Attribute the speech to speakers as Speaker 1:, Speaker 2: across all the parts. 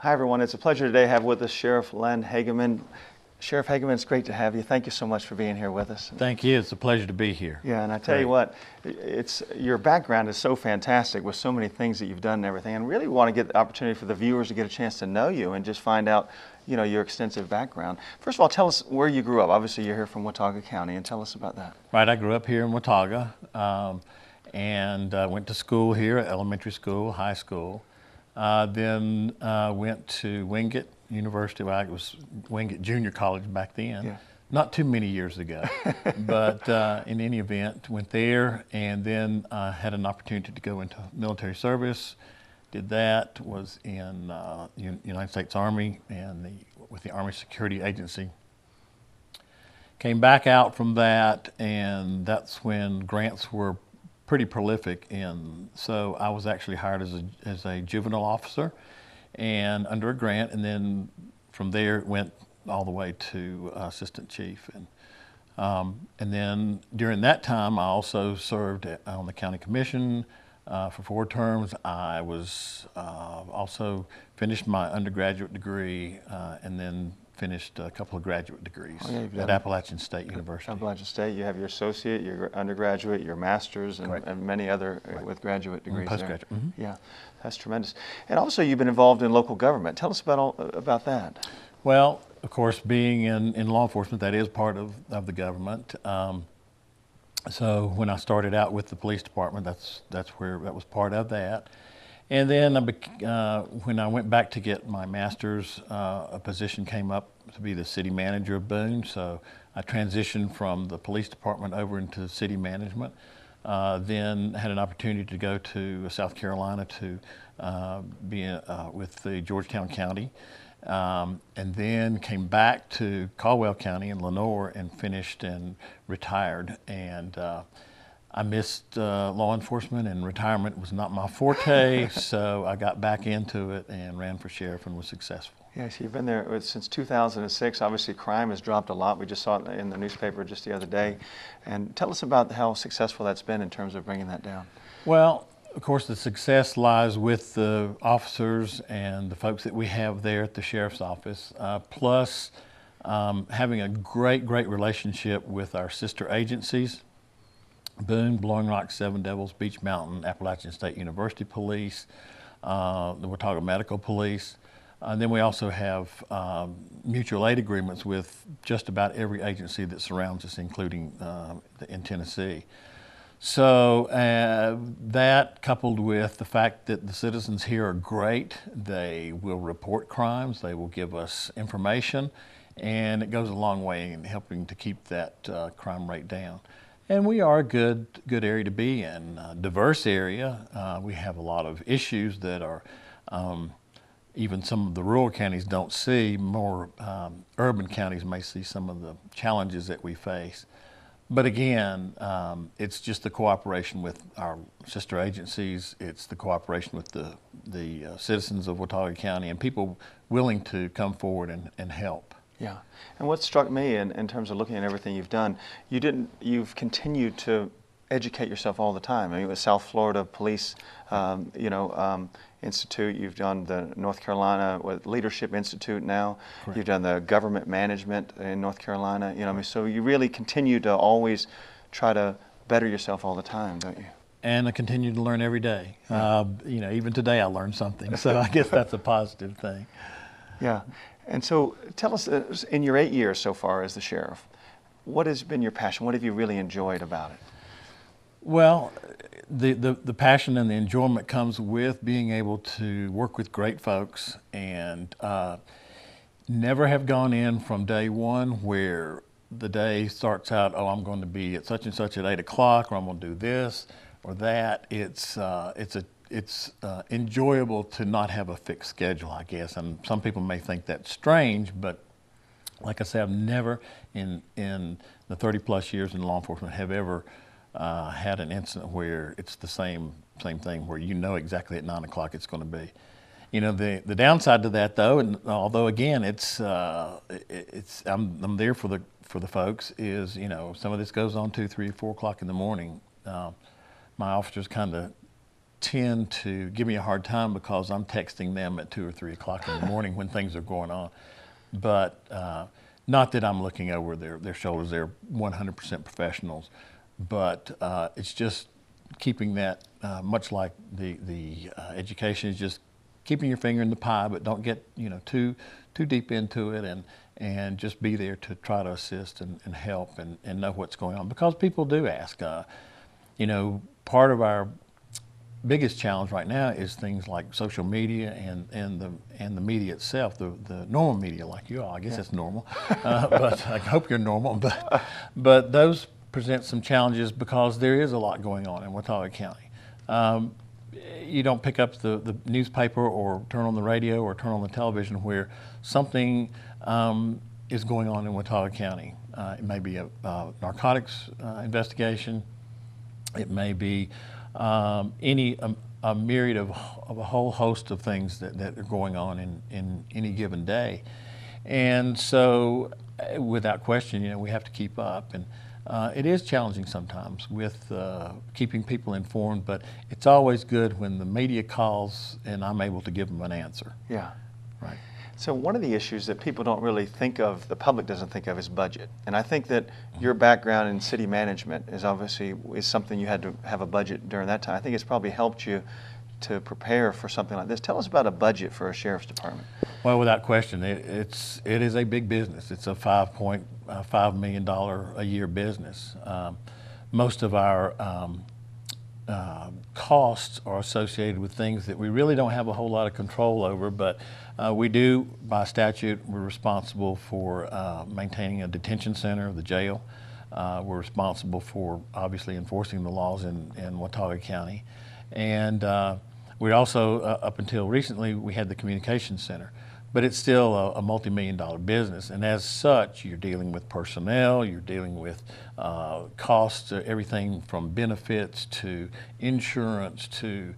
Speaker 1: Hi everyone, it's a pleasure today to have with us Sheriff Len Hagaman. Sheriff Hagaman, it's great to have you. Thank you so much for being here with us.
Speaker 2: Thank you. It's a pleasure to be here.
Speaker 1: Yeah, and I tell you what, your background is so fantastic with so many things that you've done and everything, and really want to get the opportunity for the viewers to get a chance to know you and just find out, you know, your extensive background. First of all, tell us where you grew up. Obviously, you're here from Watauga County, and tell us about that.
Speaker 2: Right, I grew up here in Watauga, and went to school here, elementary school, high school. Then went to Wingate University. Well, it was Wingate Junior College back then.
Speaker 1: Yeah.
Speaker 2: Not too many years ago, but in any event, went there, and then had an opportunity to go into military service. Did that, was in United States Army and with the Army Security Agency. Came back out from that, and that's when grants were pretty prolific, and so I was actually hired as a juvenile officer and under a grant, and then from there went all the way to assistant chief, and then during that time I also served on the county commission for 4 terms. I was also finished my undergraduate degree and then finished a couple of graduate degrees at Appalachian State University.
Speaker 1: Appalachian State, you have your associate, your undergraduate, your master's, and many other with graduate degrees.
Speaker 2: Postgraduate.
Speaker 1: There. Yeah, that's tremendous. And also, you've been involved in local government. Tell us about that.
Speaker 2: Well, of course, being in law enforcement, that is part of the government. So when I started out with the police department, that was part of that. And then when I went back to get my master's, a position came up to be the city manager of Boone. So I transitioned from the police department over into city management. Then had an opportunity to go to South Carolina to be with the Georgetown County. And then came back to Caldwell County in Lenoir and finished and retired. And I missed law enforcement, and retirement was not my forte, so I got back into it and ran for sheriff and was successful.
Speaker 1: Yes, you've been there since 2006. Obviously, crime has dropped a lot. We just saw it in the newspaper just the other day. And tell us about how successful that's been in terms of bringing that down.
Speaker 2: Well, of course, the success lies with the officers and the folks that we have there at the sheriff's office, plus having a great relationship with our sister agencies. Boone, Blowing Rock, Seven Devils, Beach Mountain, Appalachian State University Police, the Watauga Medical Police. And then we also have mutual aid agreements with just about every agency that surrounds us, including in Tennessee. So that, coupled with the fact that the citizens here are great, they will report crimes, they will give us information, and it goes a long way in helping to keep that crime rate down. And we are a good area to be in, diverse area. We have a lot of issues that are even some of the rural counties don't see. More urban counties may see some of the challenges that we face. But again, it's just the cooperation with our sister agencies. It's the cooperation with the citizens of Watauga County and people willing to come forward and help.
Speaker 1: Yeah, and what struck me in terms of looking at everything you've done, you've continued to educate yourself all the time. I mean, with South Florida Police, Institute, you've done the North Carolina Leadership Institute now. Correct. You've done the government management in North Carolina. I mean, so you really continue to always try to better yourself all the time, don't you?
Speaker 2: And I continue to learn every day. Yeah. Even today I learned something, so I guess that's a positive thing.
Speaker 1: Yeah. And so tell us, in your 8 years so far as the sheriff, what has been your passion? What have you really enjoyed about it?
Speaker 2: Well, the passion and the enjoyment comes with being able to work with great folks and never have gone in from day one where the day starts out, oh, I'm going to be at such and such at 8 o'clock, or I'm going to do this or that. It's enjoyable to not have a fixed schedule, I guess. And some people may think that's strange, but like I said, I've never in the 30 plus years in law enforcement have ever had an incident where it's the same thing, where you know exactly at 9 o'clock it's going to be. The downside to that, though, and although again I'm there for the folks, is some of this goes on 2, 3, 4 o'clock in the morning. My officers kind of tend to give me a hard time because I'm texting them at 2 or 3 o'clock in the morning when things are going on. But not that I'm looking over their shoulders. They're 100% professionals. But it's just keeping that, much like the education, is just keeping your finger in the pie, but don't get too deep into it, and just be there to try to assist and help and know what's going on, because people do ask. Part of our biggest challenge right now is things like social media and the media itself, the normal media like you all. I guess that's normal, but I hope you're normal. But those present some challenges because there is a lot going on in Watauga County. You don't pick up the newspaper or turn on the radio or turn on the television where something is going on in Watauga County. It may be a narcotics investigation. It may be a myriad of a whole host of things that are going on in any given day. And so, without question, we have to keep up. And it is challenging sometimes with keeping people informed, but it's always good when the media calls and I'm able to give them an answer.
Speaker 1: Yeah.
Speaker 2: Right.
Speaker 1: So one of the issues that people don't really think of, the public doesn't think of, is budget. And I think that your background in city management is something you had to have a budget during that time. I think it's probably helped you to prepare for something like this. Tell us about a budget for a sheriff's department.
Speaker 2: Well, without question, it is a big business. It's a $5.5 million a year business. Most of our costs are associated with things that we really don't have a whole lot of control over, but we do, by statute, we're responsible for maintaining a detention center, the jail. We're responsible for, obviously, enforcing the laws in Watauga County. And we also, up until recently, we had the communications center. But it's still a multi-million-dollar business, and as such, you're dealing with personnel, you're dealing with costs, everything from benefits to insurance to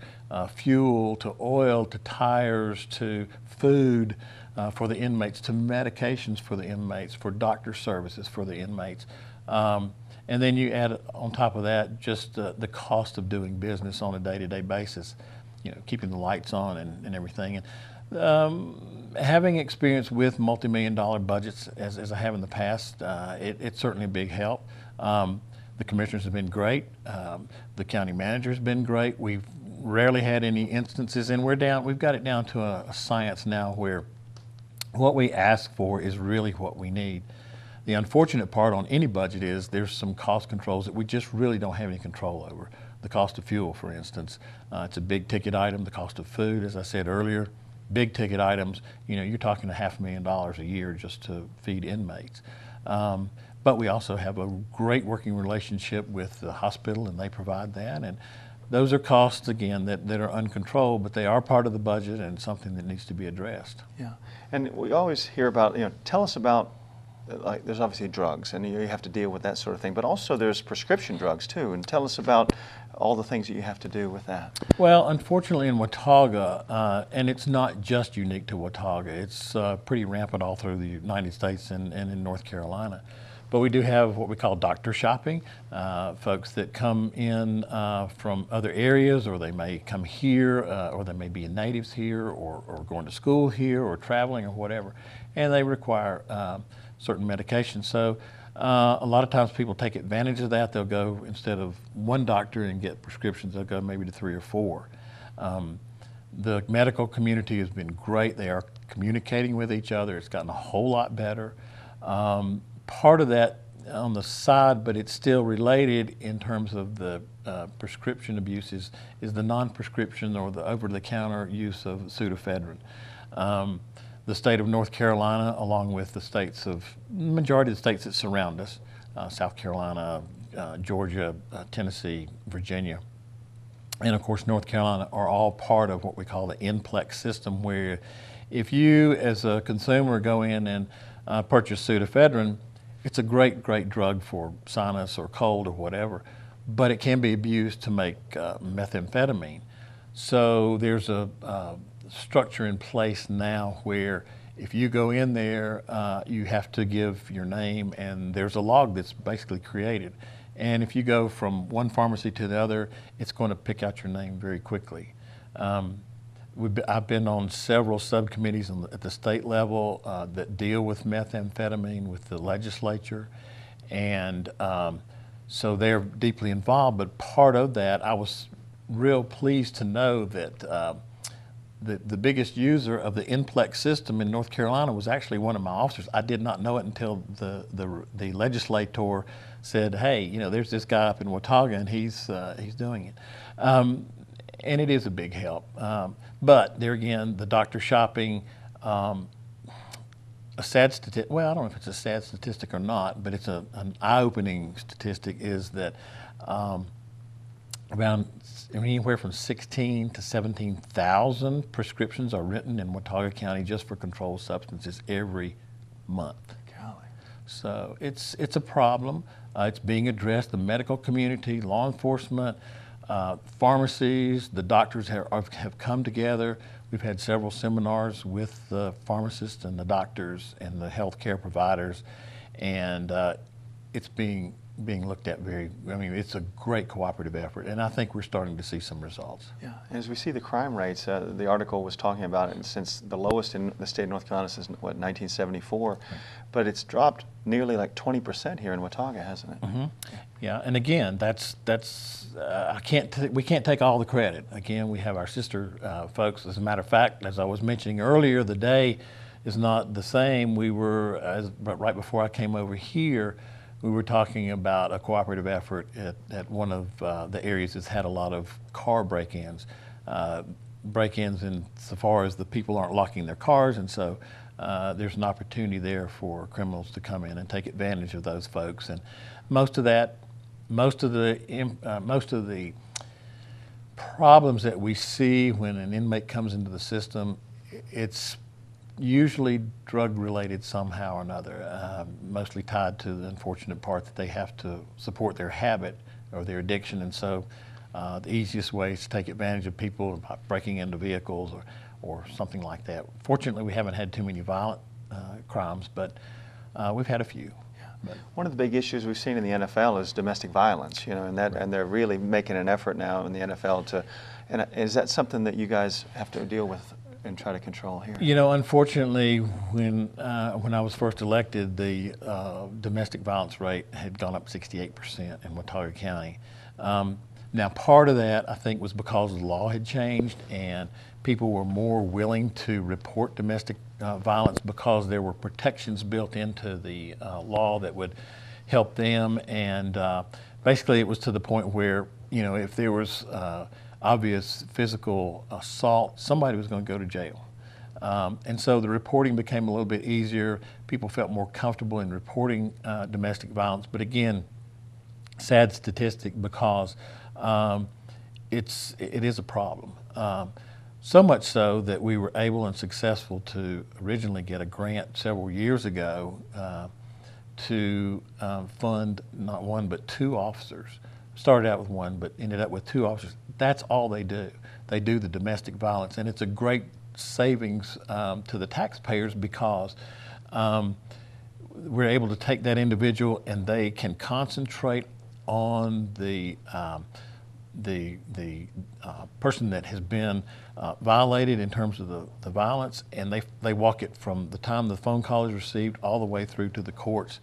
Speaker 2: fuel to oil to tires to food for the inmates, to medications for the inmates, for doctor services for the inmates. And then you add on top of that just the cost of doing business on a day-to-day basis, keeping the lights on and everything. And having experience with multi-million-dollar budgets, as I have in the past, it's certainly a big help. The commissioners have been great. The county manager has been great. We've rarely had any instances, and we've got it down to a science now where what we ask for is really what we need. The unfortunate part on any budget is there's some cost controls that we just really don't have any control over. The cost of fuel, for instance, it's a big ticket item. The cost of food, as I said earlier, big ticket items, you're talking $500,000 a year just to feed inmates. But we also have a great working relationship with the hospital, and they provide that. And those are costs, again, that are uncontrolled, but they are part of the budget and something that needs to be addressed.
Speaker 1: Yeah, and we always hear about, tell us about, like, there's obviously drugs, and you have to deal with that sort of thing, but also there's prescription drugs too, and tell us about all the things that you have to do with that.
Speaker 2: Well, unfortunately in Watauga, and it's not just unique to Watauga, it's pretty rampant all through the United States and in North Carolina. But we do have what we call doctor shopping, folks that come in from other areas, or they may come here, or they may be natives here, or going to school here, or traveling, or whatever, and they require certain medications. So a lot of times people take advantage of that. They'll go, instead of one doctor and get prescriptions, they'll go maybe to 3 or 4. The medical community has been great. They are communicating with each other. It's gotten a whole lot better. Part of that on the side, but it's still related in terms of the prescription abuse, is the non-prescription or the over-the-counter use of pseudoephedrine. The state of North Carolina, along with the majority of the states that surround us, South Carolina, Georgia, Tennessee, Virginia, and of course North Carolina, are all part of what we call the NPLEX system, where if you as a consumer go in and purchase pseudoephedrine, it's a great drug for sinus or cold or whatever, but it can be abused to make methamphetamine. So there's a structure in place now where if you go in there, you have to give your name, and there's a log that's basically created. And if you go from one pharmacy to the other, it's going to pick out your name very quickly. I've been on several subcommittees at the state level that deal with methamphetamine with the legislature, and so they're deeply involved. But part of that, I was real pleased to know that the biggest user of the NPLEX system in North Carolina was actually one of my officers. I did not know it until the legislator said, "Hey, you know, there's this guy up in Watauga, and he's doing it." And it is a big help. But there again, the doctor shopping, a sad statistic, well, I don't know if it's a sad statistic or not, but it's an eye-opening statistic, is that around anywhere from 16 to 17,000 prescriptions are written in Watauga County just for controlled substances every month.
Speaker 1: Golly.
Speaker 2: So it's a problem. It's being addressed. The medical community, law enforcement, pharmacies, the doctors have come together. We've had several seminars with the pharmacists and the doctors and the healthcare providers, and it's being looked at it's a great cooperative effort, and I think we're starting to see some results.
Speaker 1: Yeah, and as we see the crime rates, the article was talking about it since the lowest in the state of North Carolina since, what, 1974, right. But it's dropped nearly like 20% here in Watauga, hasn't it?
Speaker 2: Mm-hmm. Yeah, and again, we can't take all the credit. Again, we have our sister folks. As a matter of fact, as I was mentioning earlier, the day is not the same. We were, right before I came over here, we were talking about a cooperative effort at one of the areas that's had a lot of car break-ins. Break-ins insofar as the people aren't locking their cars, and so there's an opportunity there for criminals to come in and take advantage of those folks. And most of the problems that we see when an inmate comes into the system, it's usually drug-related somehow or another, mostly tied to the unfortunate part that they have to support their habit or their addiction. And so the easiest way is to take advantage of people by breaking into vehicles or something like that. Fortunately, we haven't had too many violent crimes, but we've had a few.
Speaker 1: But one of the big issues we've seen in the NFL is domestic violence, you know, and
Speaker 2: Right.
Speaker 1: and they're really making an effort now in the NFL and is that something that you guys have to deal with and try to control here?
Speaker 2: You know, unfortunately, when I was first elected, the domestic violence rate had gone up 68% in Watauga County. Now, part of that, I think, was because the law had changed and people were more willing to report domestic violence because there were protections built into the law that would help them. And basically, it was to the point where, you know, if there was obvious physical assault, somebody was going to go to jail. And so the reporting became a little bit easier. People felt more comfortable in reporting domestic violence. But again, sad statistic because it is a problem. So much so that we were able and successful to originally get a grant several years ago to fund not one but two officers. Started out with one, but ended up with two officers. That's all they do. They do the domestic violence, and it's a great savings to the taxpayers because we're able to take that individual and they can concentrate on the person that has been violated in terms of the violence, and they walk it from the time the phone call is received all the way through to the courts.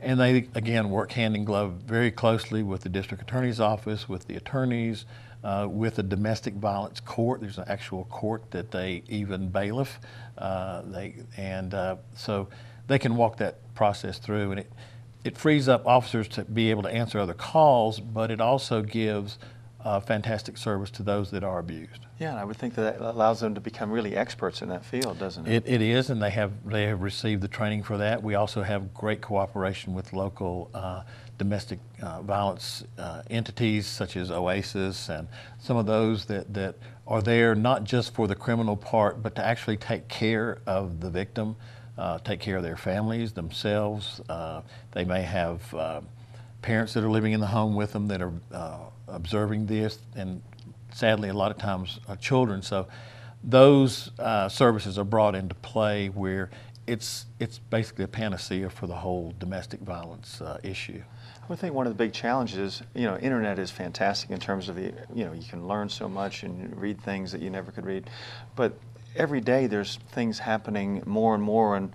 Speaker 2: And they, again, work hand in glove very closely with the district attorney's office, with the attorneys, with the domestic violence court. There's an actual court that they even bailiff. So they can walk that process through, and it frees up officers to be able to answer other calls, but it also gives fantastic service to those that are abused.
Speaker 1: Yeah, and I would think that allows them to become really experts in that field, doesn't it?
Speaker 2: It is, and they have received the training for that. We also have great cooperation with local domestic violence entities such as OASIS and some of those that are there not just for the criminal part, but to actually take care of the victim, take care of their families, themselves. They may have parents that are living in the home with them that are observing this, and sadly a lot of times children. So those services are brought into play where it's basically a panacea for the whole domestic violence issue.
Speaker 1: I think one of the big challenges, internet is fantastic in terms of you can learn so much and read things that you never could read, but every day there's things happening more and more, and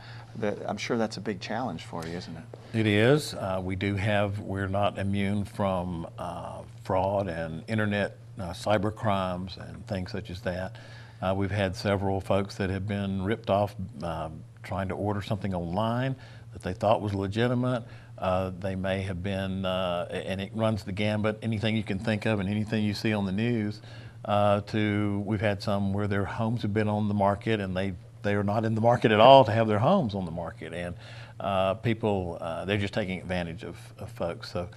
Speaker 1: I'm sure that's a big challenge for you, isn't it?
Speaker 2: It is. We're not immune from fraud and internet cyber crimes and things such as that. We've had several folks that have been ripped off trying to order something online that they thought was legitimate. They may have been, and it runs the gambit, anything you can think of and anything you see on the news, we've had some where their homes have been on the market and they are not in the market at all to have their homes on the market. And people, they're just taking advantage of folks. So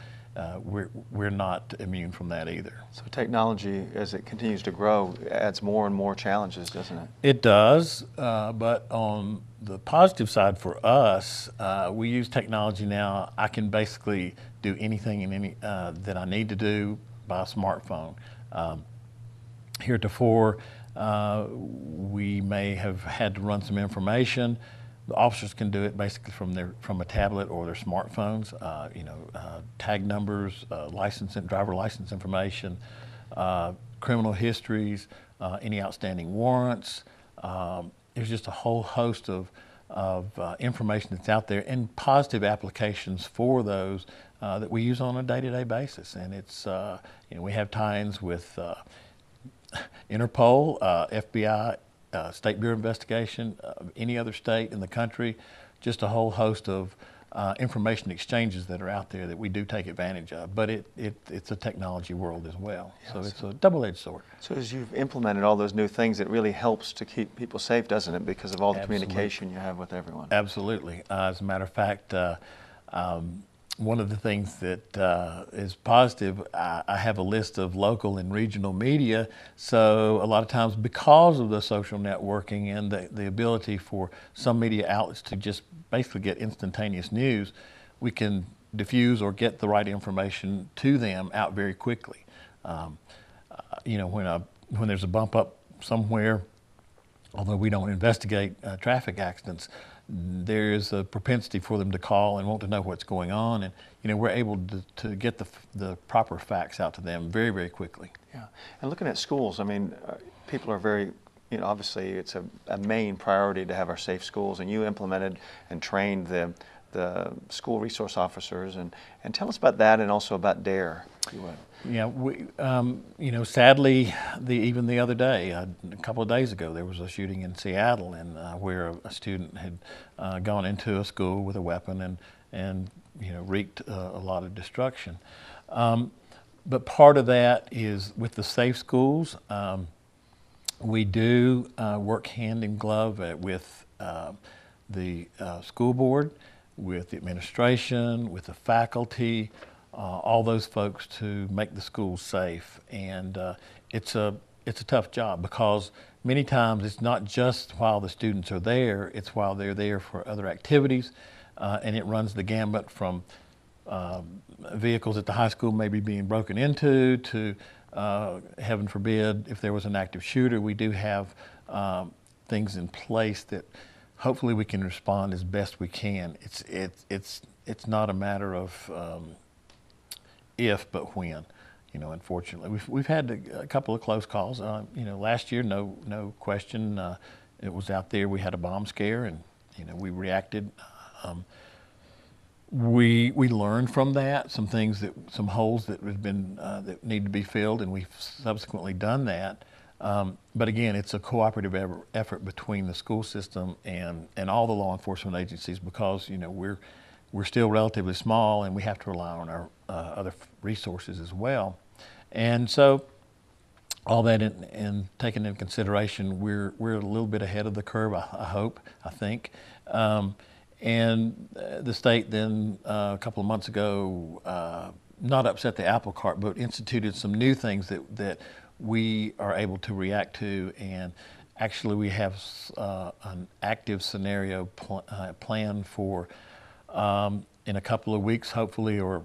Speaker 2: we're not immune from that either.
Speaker 1: So technology, as it continues to grow, adds more and more challenges, doesn't it?
Speaker 2: It does, but on the positive side for us, we use technology now. I can basically do anything that I need to do by a smartphone. Heretofore, we may have had to run some information. The officers can do it basically from a tablet or their smartphones. Tag numbers, driver license information, criminal histories, any outstanding warrants. There's just a whole host of information that's out there and positive applications for those that we use on a day-to-day basis. And it's we have tie-ins with Interpol, FBI, State Bureau of Investigation, any other state in the country, just a whole host of information exchanges that are out there that we do take advantage of. But it's a technology world as well. Yes. So it's a double-edged sword.
Speaker 1: So as you've implemented all those new things, it really helps to keep people safe, doesn't it? Because of all the
Speaker 2: Absolutely.
Speaker 1: Communication you have with everyone.
Speaker 2: Absolutely. As a matter of fact, one of the things that is positive, I have a list of local and regional media, so a lot of times because of the social networking and the ability for some media outlets to just basically get instantaneous news, we can diffuse or get the right information to them out very quickly. When there's a bump up somewhere, although we don't investigate traffic accidents, there is a propensity for them to call and want to know what's going on, and we're able to get the proper facts out to them very, very quickly.
Speaker 1: Yeah, and looking at schools, I mean, people are very, obviously it's a main priority to have our safe schools, and you implemented and trained the school resource officers, and tell us about that and also about DARE, if you would.
Speaker 2: Yeah, sadly, even the other day, a couple of days ago, there was a shooting in Seattle, and where a student had gone into a school with a weapon and wreaked a lot of destruction. But part of that is with the safe schools. We do work hand in glove with the school board, with the administration, with the faculty. All those folks to make the schools safe, and it's a tough job because many times it's not just while the students are there, it's while they're there for other activities, and it runs the gambit from vehicles at the high school maybe being broken into to heaven forbid if there was an active shooter. We do have things in place that hopefully we can respond as best we can. It's not a matter of if, but when. Unfortunately, we've had a couple of close calls. Last year, no question, it was out there. We had a bomb scare, and we reacted. We learned from that some holes that have been that need to be filled, and we've subsequently done that. But again, it's a cooperative effort between the school system and all the law enforcement agencies, because we're still relatively small, and we have to rely on our other resources as well. And so all that in taken into consideration, we're a little bit ahead of the curve, I think. And the state then a couple of months ago, not upset the apple cart, but instituted some new things that we are able to react to. And actually we have an active scenario plan for in a couple of weeks, hopefully, or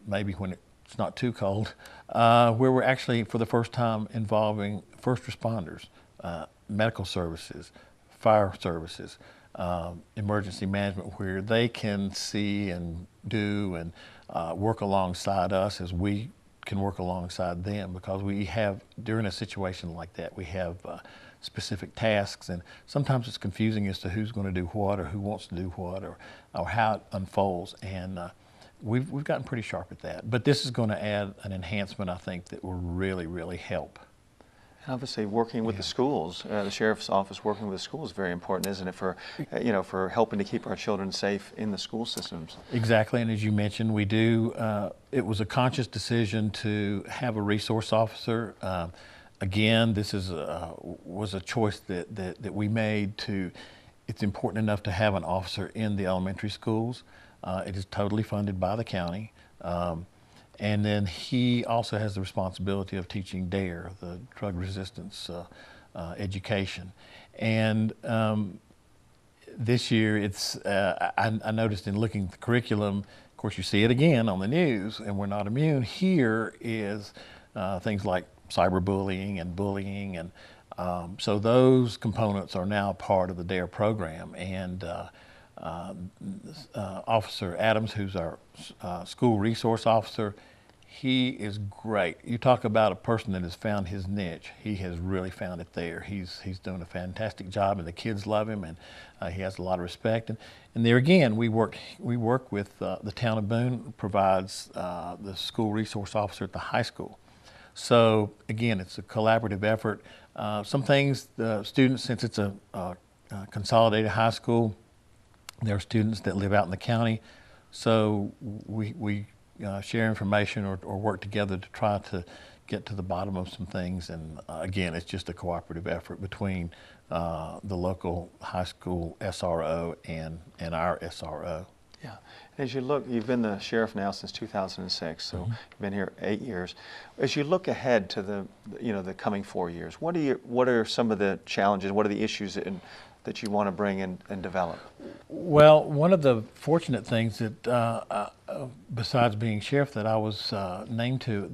Speaker 2: maybe when it's not too cold, where we're actually, for the first time, involving first responders, medical services, fire services, emergency management where they can see and do and work alongside us as we can work alongside them, because we have, during a situation like that, we have specific tasks, and sometimes it's confusing as to who's going to do what or who wants to do what, or how it unfolds, and we've gotten pretty sharp at that. But this is going to add an enhancement, I think, that will really, really help.
Speaker 1: And obviously, working with the schools, the sheriff's office working with the schools is very important, isn't it, for for helping to keep our children safe in the school systems?
Speaker 2: Exactly, and as you mentioned, we do. It was a conscious decision to have a resource officer. Again, this was a choice that we made. It's important enough to have an officer in the elementary schools. It is totally funded by the county. And then he also has the responsibility of teaching DARE, the drug resistance education. And this year, I noticed in looking at the curriculum, of course you see it again on the news, and we're not immune. Here is things like cyberbullying and bullying, and so those components are now part of the DARE program. And Officer Adams, who's our school resource officer, he is great. You talk about a person that has found his niche. He has really found it there. He's doing a fantastic job, and the kids love him, and he has a lot of respect. And there again, we work with the town of Boone, provides the school resource officer at the high school. So again, it's a collaborative effort. Some things, the students, since it's a consolidated high school, there are students that live out in the county, so we share information or work together to try to get to the bottom of some things. And again, it's just a cooperative effort between the local high school SRO and our SRO.
Speaker 1: Yeah. And as you look, you've been the sheriff now since 2006, so you've been here 8 years. As you look ahead to the coming 4 years, what are some of the challenges? What are the issues that you want to bring in and develop?
Speaker 2: Well, one of the fortunate things that, besides being sheriff, that I was named to,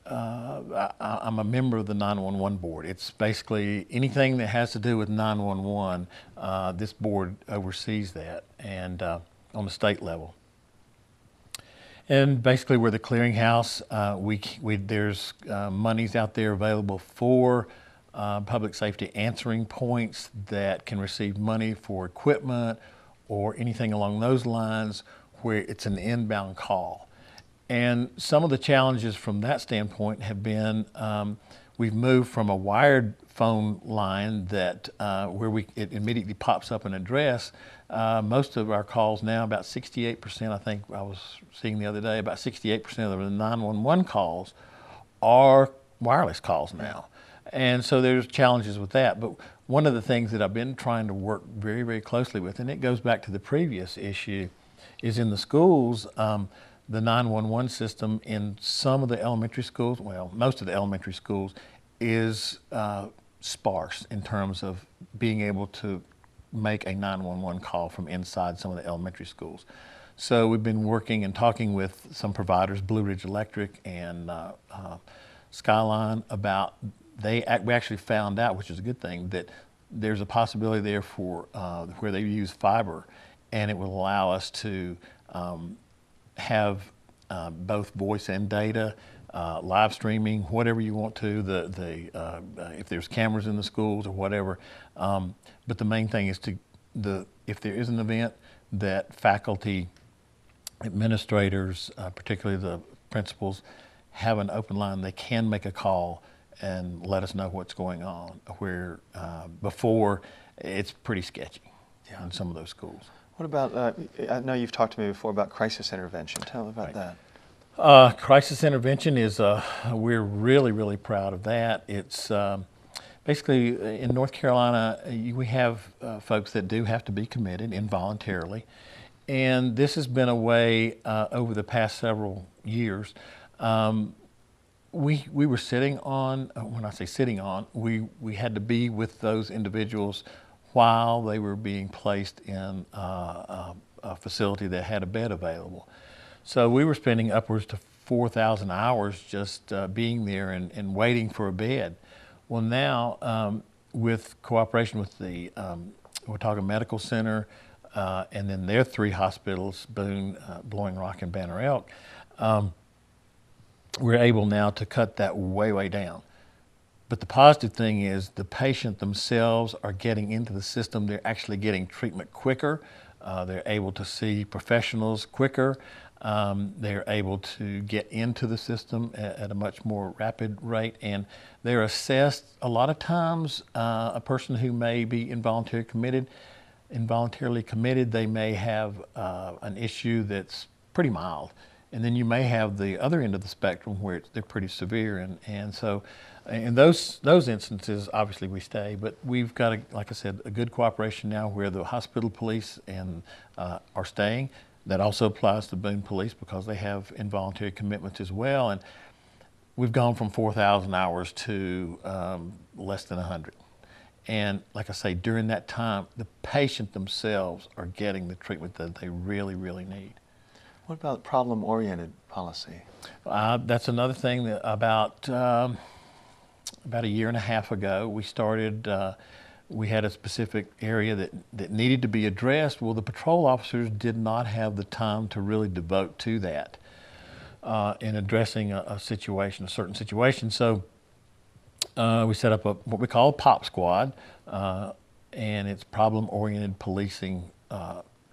Speaker 2: I'm a member of the 911 board. It's basically anything that has to do with 911, this board oversees that, and on the state level. And basically we're the clearinghouse. There's monies out there available for public safety answering points that can receive money for equipment or anything along those lines where it's an inbound call. And some of the challenges from that standpoint have been we've moved from a wired phone line that where it immediately pops up an address. Most of our calls now, about 68%, I think I was seeing the other day, about 68% of the 911 calls are wireless calls now. And so there's challenges with that. But one of the things that I've been trying to work very, very closely with, and it goes back to the previous issue, is in the schools, the 911 system in some of the elementary schools, well, most of the elementary schools, is sparse in terms of being able to make a 911 call from inside some of the elementary schools. So we've been working and talking with some providers, Blue Ridge Electric and Skyline, about we actually found out, which is a good thing, that there's a possibility there for where they use fiber, and it will allow us to have both voice and data, live streaming, whatever you want to. If there's cameras in the schools or whatever, but the main thing is if there is an event, that faculty, administrators, particularly the principals, have an open line. They can make a call and let us know what's going on, where before it's pretty sketchy in some of those schools.
Speaker 1: What about, I know you've talked to me before about crisis intervention. Tell me about that.
Speaker 2: Crisis intervention is, we're really, really proud of that. It's basically in North Carolina, we have folks that do have to be committed involuntarily. And this has been a way over the past several years. We were sitting on, when I say sitting on, we had to be with those individuals while they were being placed in a facility that had a bed available. So we were spending upwards to 4,000 hours just being there and waiting for a bed. Well, now with cooperation with the Watauga Medical Center, and then their 3 hospitals, Boone, Blowing Rock, and Banner Elk, we're able now to cut that way down. But the positive thing is the patient themselves are getting into the system. They're actually getting treatment quicker. They're able to see professionals quicker. They're able to get into the system at a much more rapid rate, and they're assessed a lot of times. A person who may be involuntarily committed, they may have an issue that's pretty mild. And then you may have the other end of the spectrum where they're pretty severe. And so in those instances, obviously we stay, but we've got, like I said, a good cooperation now where the hospital police are staying. That also applies to Boone Police because they have involuntary commitments as well. And we've gone from 4,000 hours to less than 100. And like I say, during that time, the patient themselves are getting the treatment that they really, really need.
Speaker 1: What about problem-oriented policy?
Speaker 2: That's another thing that about a year and a half ago, we started, we had a specific area that needed to be addressed. Well, the patrol officers did not have the time to really devote to that in addressing a certain situation. So we set up what we call a POP squad, and it's problem-oriented policing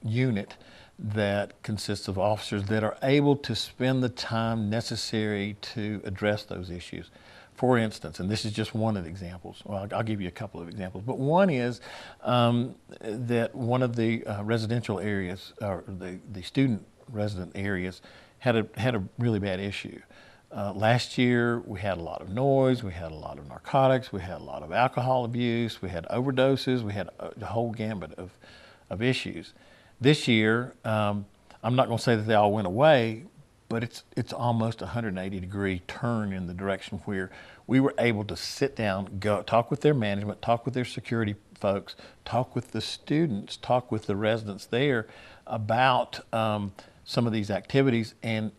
Speaker 2: unit that consists of officers that are able to spend the time necessary to address those issues. For instance, and this is just one of the examples, well, I'll give you a couple of examples, but one is that one of the residential areas, or the student resident areas, had a really bad issue. Last year, we had a lot of noise, we had a lot of narcotics, we had a lot of alcohol abuse, we had overdoses, we had a whole gambit of issues. This year, I'm not going to say that they all went away, but it's almost a 180-degree turn in the direction where we were able to sit down, go talk with their management, talk with their security folks, talk with the students, talk with the residents there about some of these activities, and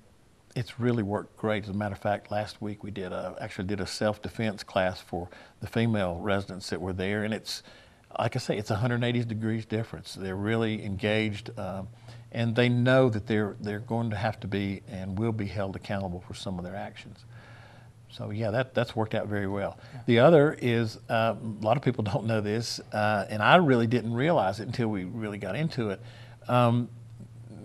Speaker 2: it's really worked great. As a matter of fact, last week we actually did a self-defense class for the female residents that were there, and it's, like I say, it's 180 degrees difference. They're really engaged, and they know that they're going to have to be and will be held accountable for some of their actions. So yeah, that's worked out very well. Yeah. The other is, a lot of people don't know this, and I really didn't realize it until we really got into it.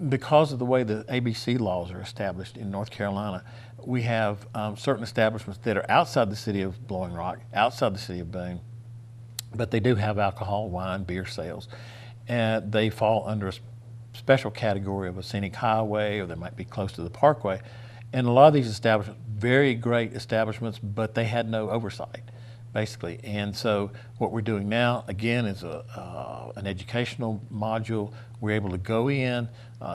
Speaker 2: Because of the way the ABC laws are established in North Carolina, we have certain establishments that are outside the city of Blowing Rock, outside the city of Boone, but they do have alcohol, wine, beer sales. And they fall under a special category of a scenic highway, or they might be close to the parkway. And a lot of these establishments, very great establishments, but they had no oversight, basically. And so what we're doing now, again, is an educational module. We're able to go in,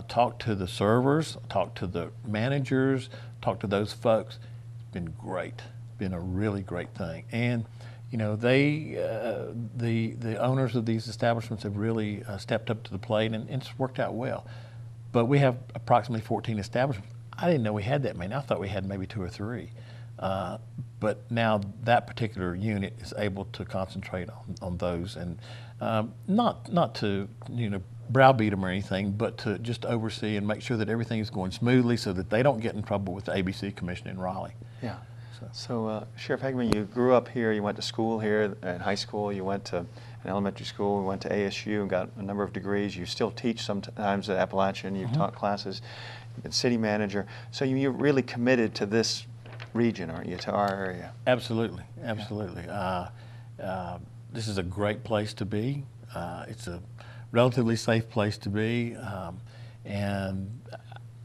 Speaker 2: talk to the servers, talk to the managers, talk to those folks. It's been great, been a really great thing. And you know, the owners of these establishments have really stepped up to the plate, and it's worked out well. But we have approximately 14 establishments. I didn't know we had that many. I thought we had maybe 2 or 3. But now that particular unit is able to concentrate on those, and not to browbeat them or anything, but to just oversee and make sure that everything is going smoothly so that they don't get in trouble with the ABC Commission in Raleigh.
Speaker 1: Yeah. So Sheriff Hagaman, you grew up here, you went to school here at high school, you went to an elementary school, you went to ASU and got a number of degrees. You still teach sometimes at Appalachian, you've taught classes, you've been city manager. So you're really committed to this region, aren't you, to our area?
Speaker 2: Absolutely, absolutely. This is a great place to be. It's a relatively safe place to be. And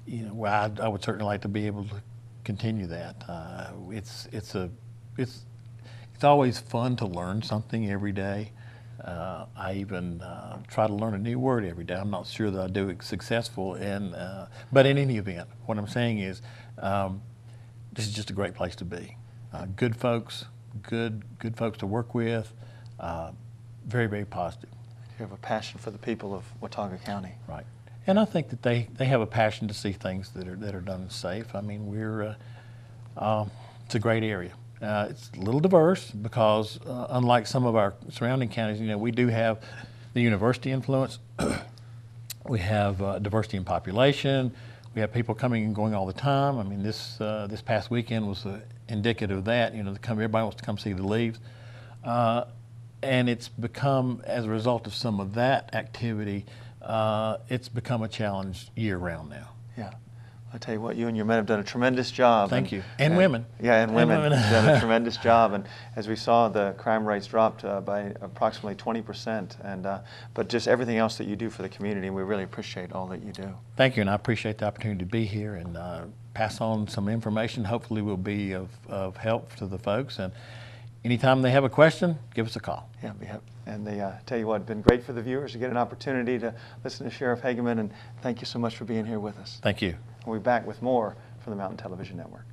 Speaker 2: I would certainly like to be able to continue that. It's always fun to learn something every day. I even try to learn a new word every day. I'm not sure that I do it successful, but in any event, what I'm saying is this is just a great place to be. Good folks, good folks to work with. Very, very positive.
Speaker 1: You have a passion for the people of Watauga County.
Speaker 2: Right. And I think that they have a passion to see things that are done safe. I mean, it's a great area. It's a little diverse because unlike some of our surrounding counties, we do have the university influence. We have diversity in population. We have people coming and going all the time. I mean, this past weekend was indicative of that. Everybody wants to come see the leaves. And it's become, as a result of some of that activity, it's become a challenge year-round now.
Speaker 1: Yeah. I tell you what, you and your men have done a tremendous job.
Speaker 2: Thank you. And women.
Speaker 1: Yeah, and women have done a tremendous job. And as we saw, the crime rates dropped by approximately 20%. But just everything else that you do for the community, we really appreciate all that you do.
Speaker 2: Thank you, and I appreciate the opportunity to be here and pass on some information. Hopefully will be of help to the folks. And anytime they have a question, give us a call.
Speaker 1: Yeah, and they tell you what, it's been great for the viewers to get an opportunity to listen to Sheriff Hagaman, and thank you so much for being here with us.
Speaker 2: Thank you.
Speaker 1: We'll be back with more from the Mountain Television Network.